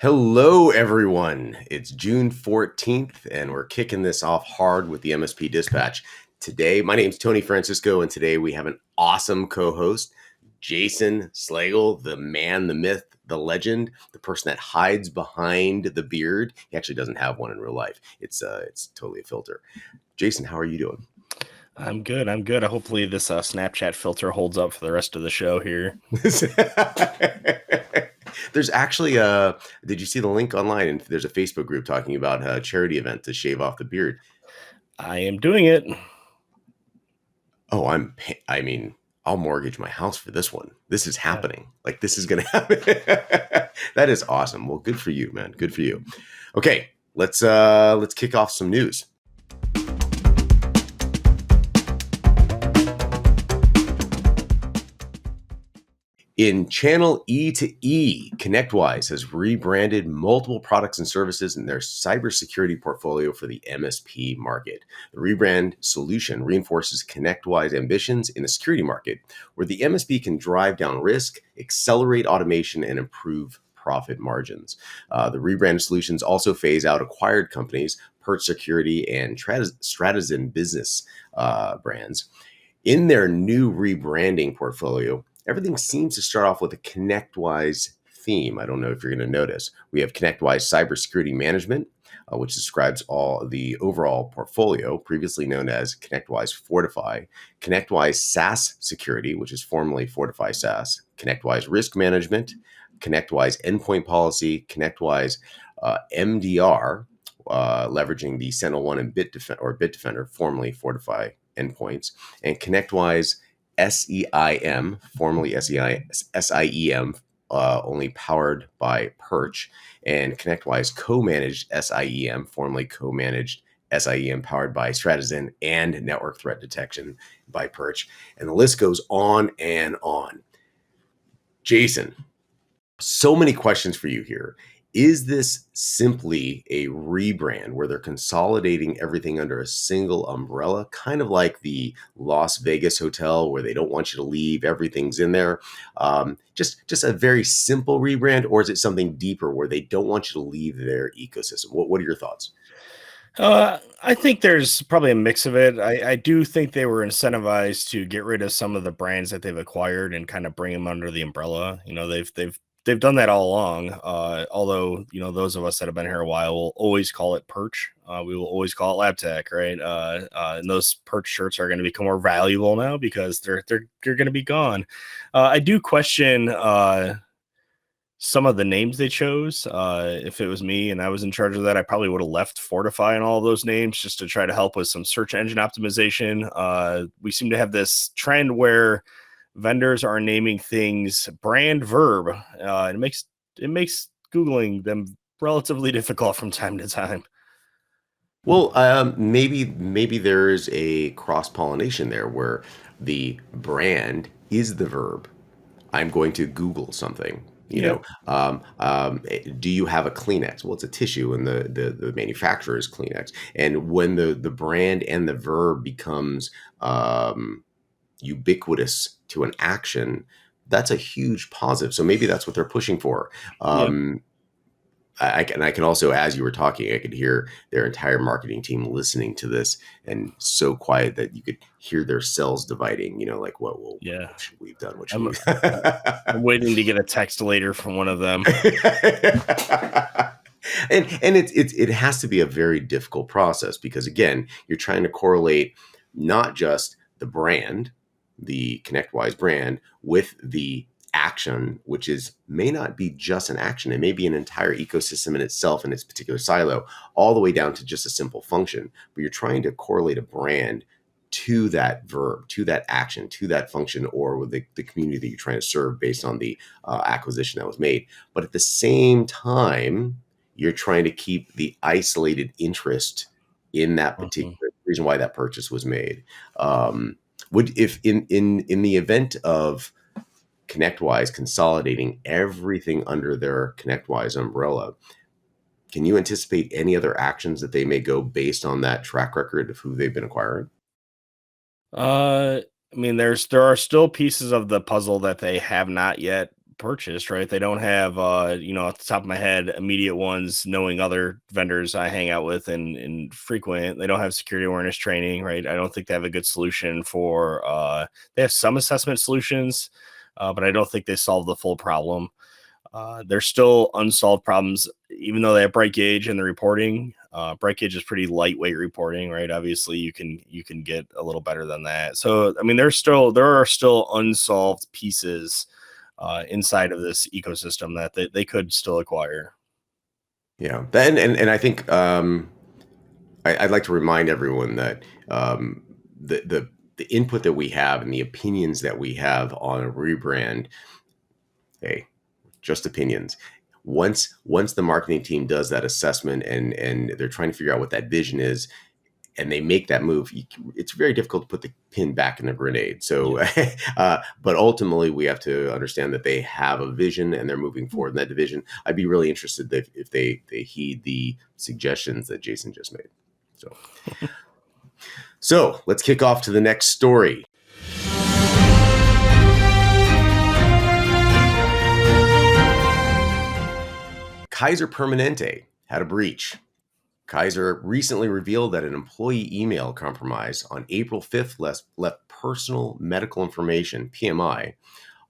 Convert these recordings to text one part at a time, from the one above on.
Hello, everyone. It's June 14th, and we're kicking this off hard with the MSP Dispatch. Today, my name's Tony Francisco, and today we have an awesome co-host, Jason Slagle, the man, the myth, the legend, the person that hides behind the beard. He actually doesn't have one in real life. It's totally a filter. Jason, how are you doing? I'm good. Hopefully this Snapchat filter holds up for the rest of the show here. There's actually did you see the link online? And there's a Facebook group talking about a charity event to shave off the beard. I am doing it. Oh, I'll mortgage my house for this one. This is happening. Like, this is going to happen. That is awesome. Well, good for you, man. Good for you. Okay, let's kick off some news. In channel E2E, ConnectWise has rebranded multiple products and services in their cybersecurity portfolio for the MSP market. The rebrand solution reinforces ConnectWise ambitions in the security market, where the MSP can drive down risk, accelerate automation, and improve profit margins. The rebranded solutions also phase out acquired companies, Perch Security and Stratazen Business brands. In their new rebranding portfolio, everything seems to start off with a ConnectWise theme. I don't know if you're going to notice. We have ConnectWise Cybersecurity Management, which describes all the overall portfolio, previously known as ConnectWise Fortify, ConnectWise SaaS Security, which is formerly Fortify SaaS, ConnectWise Risk Management, ConnectWise Endpoint Policy, ConnectWise MDR, leveraging the SentinelOne and Bitdefender, formerly Fortify Endpoints, and ConnectWise SEIM, formerly SIEM, only powered by Perch, and ConnectWise co-managed SIEM, formerly co-managed SIEM powered by Stratazen and network threat detection by Perch. And the list goes on and on. Jason, so many questions for you here. Is this simply a rebrand where they're consolidating everything under a single umbrella, kind of like the Las Vegas hotel where they don't want you to leave, everything's in there? Just a very simple rebrand, or is it something deeper where they don't want you to leave their ecosystem? What are your thoughts? I think there's probably a mix of it. I do think they were incentivized to get rid of some of the brands that they've acquired and kind of bring them under the umbrella. You know, they've done that all along. Although, you know, those of us that have been here a while will always call it Perch. We will always call it LabTech, right? And those Perch shirts are going to become more valuable now because they're going to be gone. I do question some of the names they chose. If it was me and I was in charge of that, I probably would have left Fortify and all of those names just to try to help with some search engine optimization. We seem to have this trend where vendors are naming things brand verb. It makes Googling them relatively difficult from time to time. Well, maybe there's a cross-pollination there where the brand is the verb. I'm going to Google something. Do you have a Kleenex? Well, it's a tissue, and the manufacturer is Kleenex. And when the brand and the verb becomes ubiquitous to an action, that's a huge positive. So maybe that's what they're pushing for. I can also, as you were talking, I could hear their entire marketing team listening to this, and so quiet that you could hear their cells dividing. You know, like what should we have done? What should we? I'm waiting to get a text later from one of them. and it has to be a very difficult process because, again, you're trying to correlate not just the brand, the ConnectWise brand, with the action, which may not be just an action. It may be an entire ecosystem in itself in its particular silo, all the way down to just a simple function. But you're trying to correlate a brand to that verb, to that action, to that function, or with the community that you're trying to serve based on the acquisition that was made. But at the same time, you're trying to keep the isolated interest in that particular reason why that purchase was made. If in the event of ConnectWise consolidating everything under their ConnectWise umbrella, can you anticipate any other actions that they may go based on that track record of who they've been acquiring? I mean, there are still pieces of the puzzle that they have not yet purchased, right? They don't have, off the top of my head, immediate ones, knowing other vendors I hang out with and frequent. They don't have security awareness training, right? I don't think they have a good solution for, they have some assessment solutions, but I don't think they solve the full problem. There's still unsolved problems, even though they have breakage in the reporting. Breakage is pretty lightweight reporting, right? Obviously, you can get a little better than that. So, I mean, there are still unsolved pieces inside of this ecosystem that they could still acquire. Yeah, and I think I'd like to remind everyone that the input that we have and the opinions that we have on a rebrand, hey, just opinions. Once the marketing team does that assessment and they're trying to figure out what that vision is, and they make that move, it's very difficult to put the pin back in the grenade. So, but ultimately, we have to understand that they have a vision and they're moving forward in that division. I'd be really interested if they heed the suggestions that Jason just made. So let's kick off to the next story. Kaiser Permanente had a breach. Kaiser recently revealed that an employee email compromise on April 5th left personal medical information, PMI,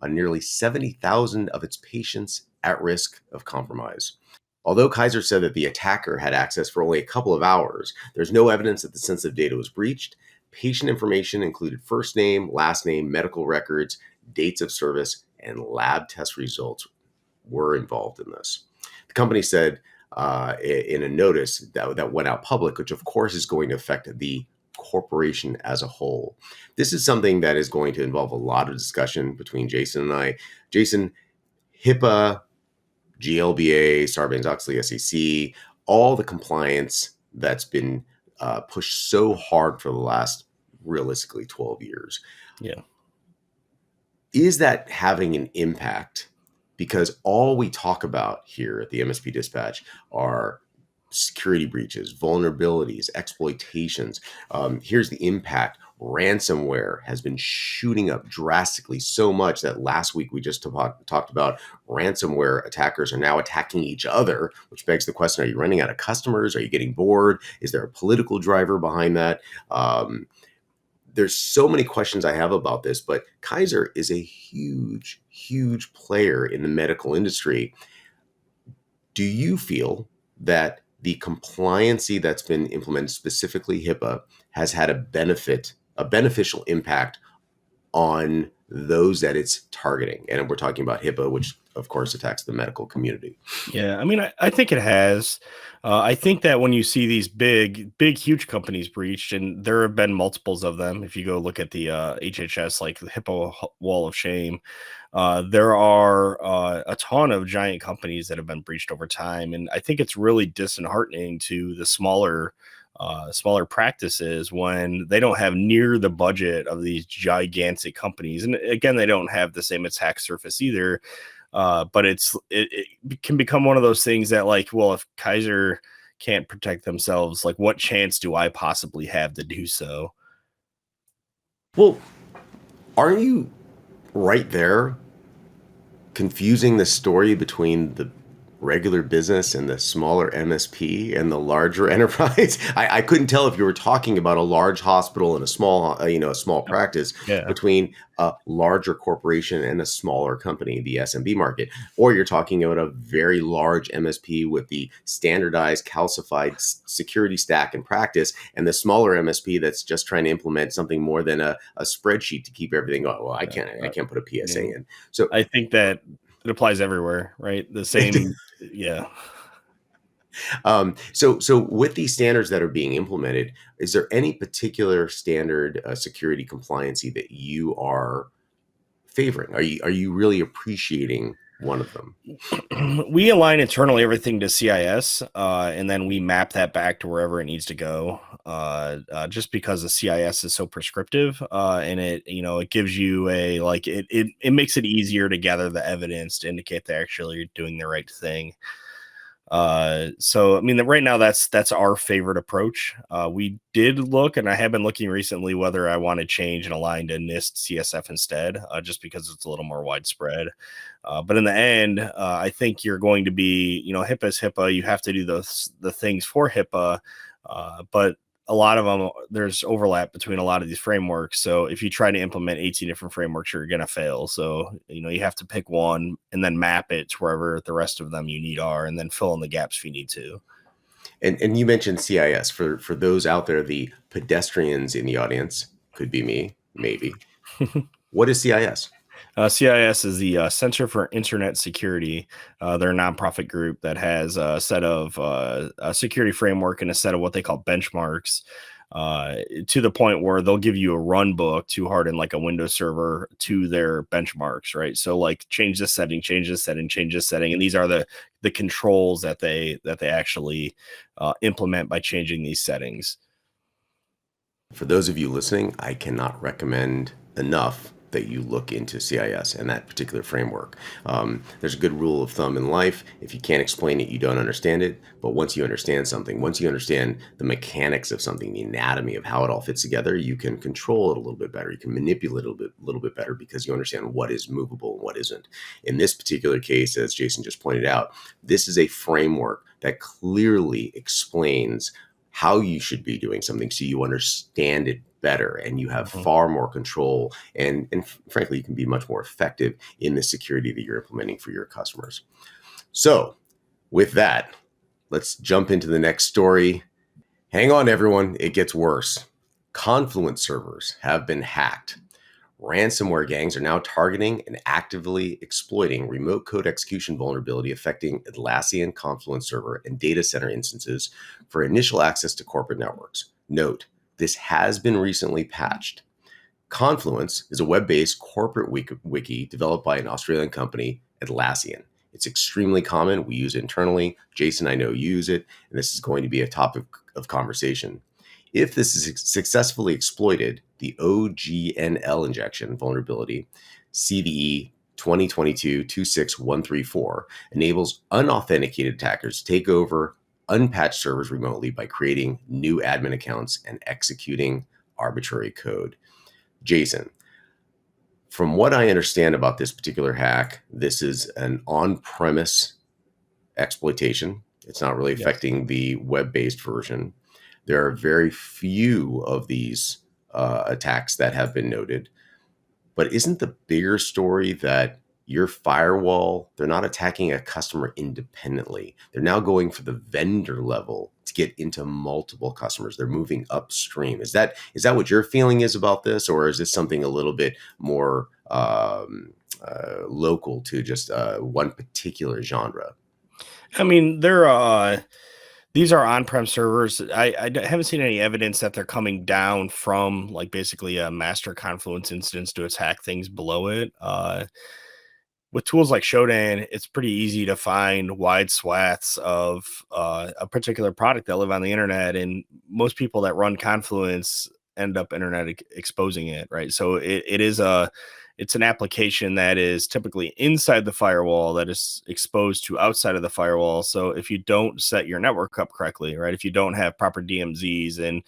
on nearly 70,000 of its patients at risk of compromise. Although Kaiser said that the attacker had access for only a couple of hours, there's no evidence that the sensitive data was breached. Patient information included first name, last name, medical records, dates of service, and lab test results were involved in this. The company said in a notice that went out public, which of course is going to affect the corporation as a whole. This is something that is going to involve a lot of discussion between Jason and I. Jason, HIPAA, GLBA, Sarbanes-Oxley, SEC, all the compliance that's been pushed so hard for the last, realistically, 12 years. Yeah. Is that having an impact? Because all we talk about here at the MSP Dispatch are security breaches, vulnerabilities, exploitations. Here's the impact. Ransomware has been shooting up drastically, so much that last week we just talked about ransomware attackers are now attacking each other, which begs the question, are you running out of customers? Are you getting bored? Is there a political driver behind that? There's so many questions I have about this, but Kaiser is a huge, huge player in the medical industry. Do you feel that the compliancy that's been implemented, specifically HIPAA, has had a beneficial impact on those that it's targeting? And we're talking about HIPAA, which of course attacks the medical community. Yeah, I mean, I think it has. I think that when you see these big, huge companies breached, and there have been multiples of them, if you go look at the HHS, like the HIPAA wall of shame, there are a ton of giant companies that have been breached over time. And I think it's really disheartening to the smaller practices when they don't have near the budget of these gigantic companies. And again, they don't have the same attack surface either. But it can become one of those things that, like, well, if Kaiser can't protect themselves, like, what chance do I possibly have to do so? Well, are you right there confusing the story between the regular business and the smaller MSP and the larger enterprise? I couldn't tell if you were talking about a large hospital and a small, a small practice, Yeah. between a larger corporation and a smaller company, the SMB market, or you're talking about a very large MSP with the standardized calcified security stack and practice, and the smaller MSP that's just trying to implement something more than a spreadsheet to keep everything going. Well, I can't put a PSA in. So I think that it applies everywhere, right? The same. Yeah. So with these standards that are being implemented, is there any particular standard security compliancy that you are favoring? Are you really appreciating one of them? We align internally everything to CIS, and then we map that back to wherever it needs to go. Just because the CIS is so prescriptive, and it gives you it makes it easier to gather the evidence to indicate that actually you're doing the right thing. So I mean, right now that's our favorite approach. We did look, and I have been looking recently whether I want to change and align to NIST CSF instead, just because it's a little more widespread. But in the end, I think you're going to be, HIPAA's HIPAA. You have to do the things for HIPAA, but a lot of them, there's overlap between a lot of these frameworks. So if you try to implement 18 different frameworks, you're going to fail. So, you have to pick one and then map it to wherever the rest of them you need are, and then fill in the gaps if you need to. And you mentioned CIS. For those out there, the pedestrians in the audience, could be me, maybe. What is CIS? CIS is the Center for Internet Security. They're a nonprofit group that has a set of a security framework and a set of what they call benchmarks, to the point where they'll give you a run book to harden like a Windows server to their benchmarks, right? So like change this setting, change this setting, change this setting, and these are the controls that they actually implement by changing these settings. For those of you listening, I cannot recommend enough that you look into CIS and that particular framework. There's a good rule of thumb in life. If you can't explain it, you don't understand it. But once you understand something, once you understand the mechanics of something, the anatomy of how it all fits together, you can control it a little bit better. You can manipulate it a little bit better because you understand what is movable and what isn't. In this particular case, as Jason just pointed out, this is a framework that clearly explains how you should be doing something so you understand it better and you have far more control, and frankly you can be much more effective in the security that you're implementing for your customers. So with that, let's jump into the next story. Hang on everyone, it gets worse. Confluence servers have been hacked. Ransomware gangs are now targeting and actively exploiting remote code execution vulnerability affecting Atlassian Confluence server and data center instances for initial access to corporate networks. Note, this has been recently patched. Confluence is a web-based corporate wiki developed by an Australian company, Atlassian. It's extremely common. We use it internally. Jason, I know you use it, and this is going to be a topic of conversation. If this is successfully exploited, the OGNL injection vulnerability, CVE 2022-26134, enables unauthenticated attackers to take over unpatched servers remotely by creating new admin accounts and executing arbitrary code. Jason, from what I understand about this particular hack, this is an on-premise exploitation. It's not really affecting the web-based version. There are very few of these attacks that have been noted. But isn't the bigger story that your firewall, they're not attacking a customer independently. They're now going for the vendor level to get into multiple customers. They're moving upstream. Is that what your feeling is about this? Or is this something a little bit more local to just one particular genre? I mean, these are on-prem servers. I haven't seen any evidence that they're coming down from like basically a master Confluence instance to attack things below it. With tools like Shodan, it's pretty easy to find wide swaths of a particular product that live on the internet, and most people that run Confluence end up internet exposing it, right? So it's an application that is typically inside the firewall that is exposed to outside of the firewall. So if you don't set your network up correctly, right, if you don't have proper DMZs and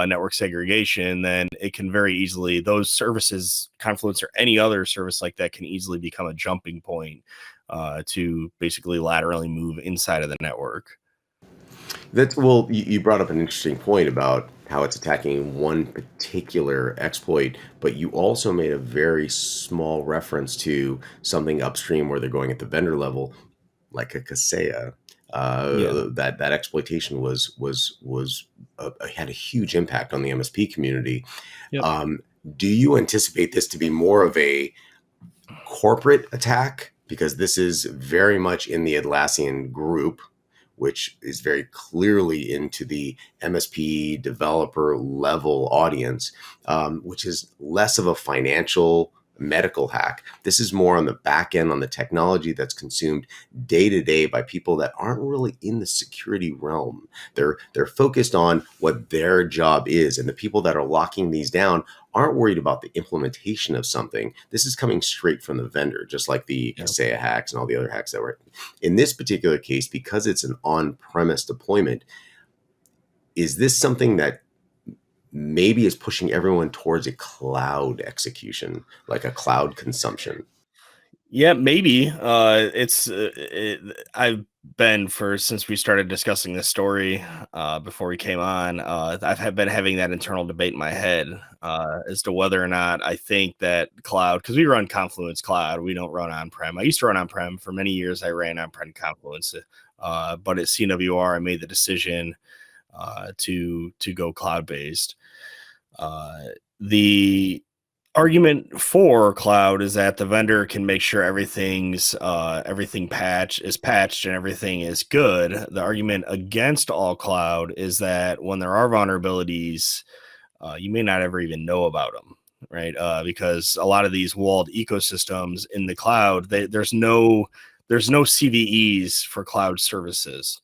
network segregation, then it can very easily, those services, Confluence or any other service like that, can easily become a jumping point to basically laterally move inside of the network. Well, you brought up an interesting point about how it's attacking one particular exploit, but you also made a very small reference to something upstream where they're going at the vendor level, like a Kaseya. That exploitation had a huge impact on the MSP community. Yep. Do you anticipate this to be more of a corporate attack? Because this is very much in the Atlassian group, which is very clearly into the MSP developer level audience, which is less of a financial medical hack. This is more on the back end, on the technology that's consumed day to day by people that aren't really in the security realm. They're focused on what their job is, and the people that are locking these down aren't worried about the implementation of something. This is coming straight from the vendor, just like the Kaseya hacks and all the other hacks that were. In this particular case, because it's an on-premise deployment, is this something that maybe is pushing everyone towards a cloud execution, like a cloud consumption? Yeah, maybe. I've been since we started discussing this story before we came on. Been having that internal debate in my head as to whether or not I think that cloud, because we run Confluence Cloud, we don't run on prem. I used to run on prem for many years. I ran on prem Confluence, but at CWR, I made the decision to go cloud based. The argument for cloud is that the vendor can make sure everything is patched and everything is good. The argument against all cloud is that when there are vulnerabilities, you may not ever even know about them, right? Because a lot of these walled ecosystems in the cloud, there's no CVEs for cloud services,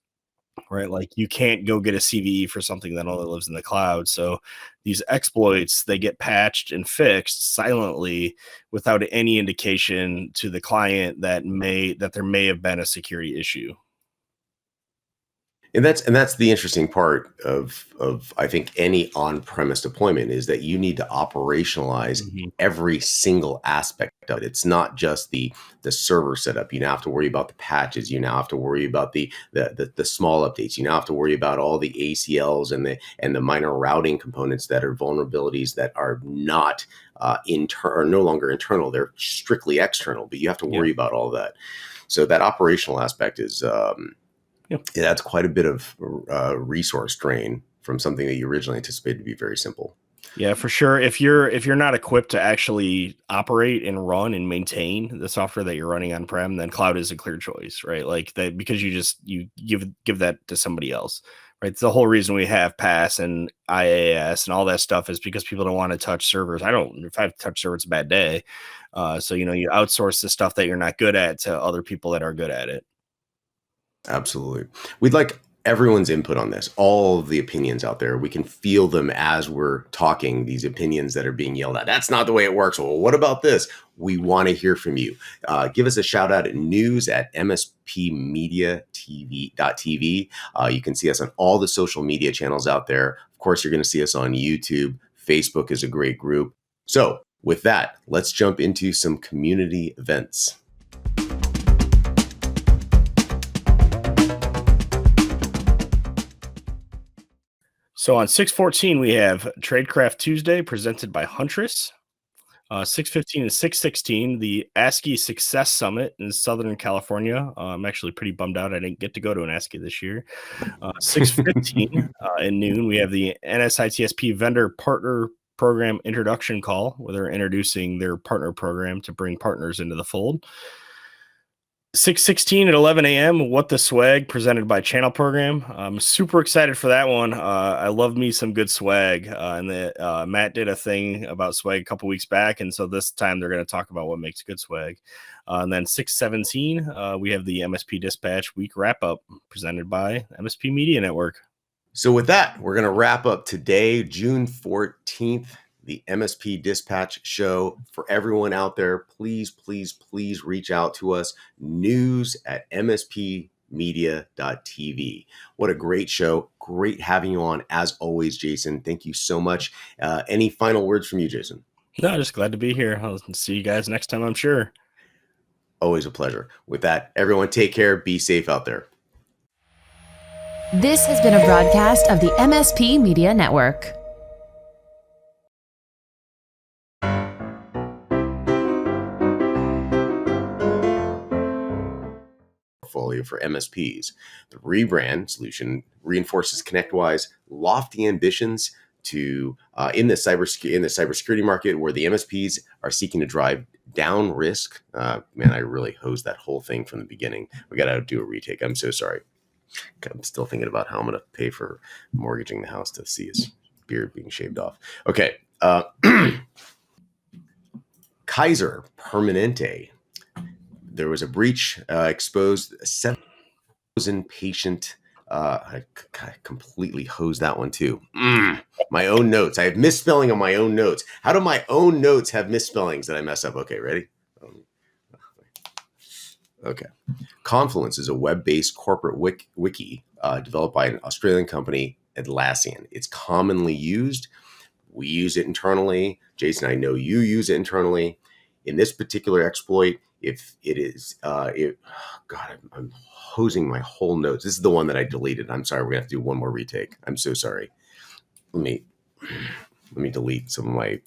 right? Like you can't go get a CVE for something that only lives in the cloud. So these exploits, they get patched and fixed silently without any indication to the client that there may have been a security issue. And that's the interesting part of I think any on-premise deployment is that you need to operationalize every single aspect of it. It's not just the server setup. You now have to worry about the patches. You now have to worry about the small updates. You now have to worry about all the ACLs and the minor routing components that are vulnerabilities that are not are no longer internal. They're strictly external. But you have to worry about all that. So that operational aspect is. It adds quite a bit of resource drain from something that you originally anticipated to be very simple. Yeah, for sure. If you're not equipped to actually operate and run and maintain the software that you're running on prem, then cloud is a clear choice, right? Like that, because you give that to somebody else, right? It's the whole reason we have PaaS and IaaS and all that stuff is because people don't want to touch servers. If I touch servers, it's a bad day. So you outsource the stuff that you're not good at to other people that are good at it. Absolutely. We'd like everyone's input on this, all of the opinions out there. We can feel them as we're talking, these opinions that are being yelled at. That's not the way it works. Well, what about this? We want to hear from you. Give us a shout out at news@mspmedia.tv. You can see us on all the social media channels out there. Of course, you're going to see us on YouTube. Facebook is a great group. So with that, let's jump into some community events. So on 6/14, we have Tradecraft Tuesday presented by Huntress. 6/15 and 6/16, the ASCII Success Summit in Southern California. I'm actually pretty bummed out I didn't get to go to an ASCII this year. 6/15 in noon, we have the NSITSP Vendor Partner Program Introduction Call, where they're introducing their partner program to bring partners into the fold. 6/16 at 11 a.m. What the Swag presented by Channel Program. I'm super excited for that one. I love me some good swag. And Matt did a thing about swag a couple weeks back. And so this time they're going to talk about what makes good swag. And then 6/17, we have the MSP Dispatch Week Wrap Up presented by MSP Media Network. So with that, we're going to wrap up today, June 14th. The MSP Dispatch Show. For everyone out there, please, please, please reach out to us. news@mspmedia.tv. What a great show. Great having you on as always, Jason. Thank you so much. Any final words from you, Jason? No, just glad to be here. I'll see you guys next time, I'm sure. Always a pleasure. With that, everyone take care. Be safe out there. This has been a broadcast of the MSP Media Network. Portfolio for MSPs. The rebrand solution reinforces ConnectWise lofty ambitions to in the cybersecurity market, where the MSPs are seeking to drive down risk. Man, I really hosed that whole thing from the beginning. We got to do a retake. I'm so sorry. I'm still thinking about how I'm going to pay for mortgaging the house to see his beard being shaved off. Okay. Kaiser Permanente. There was a breach, exposed 7,000 patient. I completely hosed that one too. My own notes. I have misspelling on my own notes. How do my own notes have misspellings that I mess up? Okay, ready? Okay. Confluence is a web-based corporate wiki developed by an Australian company, Atlassian. It's commonly used. We use it internally. Jason, I know you use it internally. In this particular exploit, if it is, God, I'm hosing my whole notes. This is the one that I deleted. I'm sorry. We're gonna have to do one more retake. I'm so sorry. Let me delete some of my